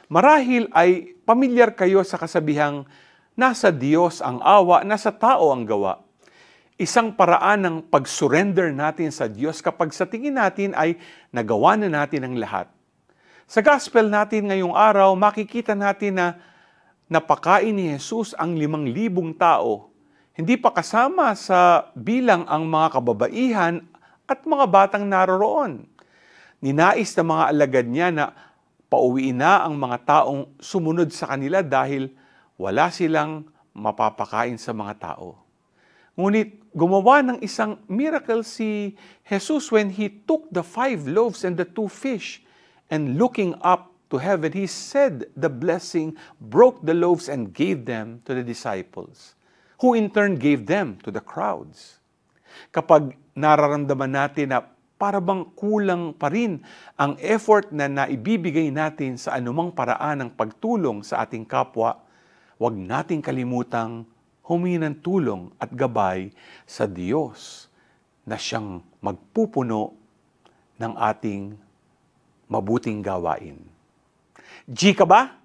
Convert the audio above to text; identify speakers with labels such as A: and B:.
A: Marahil ay pamilyar kayo sa kasabihang nasa Diyos ang awa, nasa tao ang gawa. Isang paraan ng pag-surrender natin sa Diyos kapag sa tingin natin ay nagawa na natin ang lahat. Sa gospel natin ngayong araw, makikita natin na napakain ni Jesus ang 5,000 tao. Hindi pa kasama sa bilang ang mga kababaihan at mga batang naroroon. Ninais ng mga alagad niya na pauwiin na ang mga taong sumunod sa kanila dahil wala silang mapapakain sa mga tao. Ngunit gumawa ng isang miracle si Jesus when He took the 5 loaves and the 2 fish and looking up to heaven, He said the blessing, broke the loaves and gave them to the disciples, who in turn gave them to the crowds. Kapag nararamdaman natin na para bang kulang pa rin ang effort na naibibigay natin sa anumang paraan ng pagtulong sa ating kapwa, huwag nating kalimutang humingi ng tulong at gabay sa Diyos na siyang magpupuno ng ating mabuting gawain. G ka ba?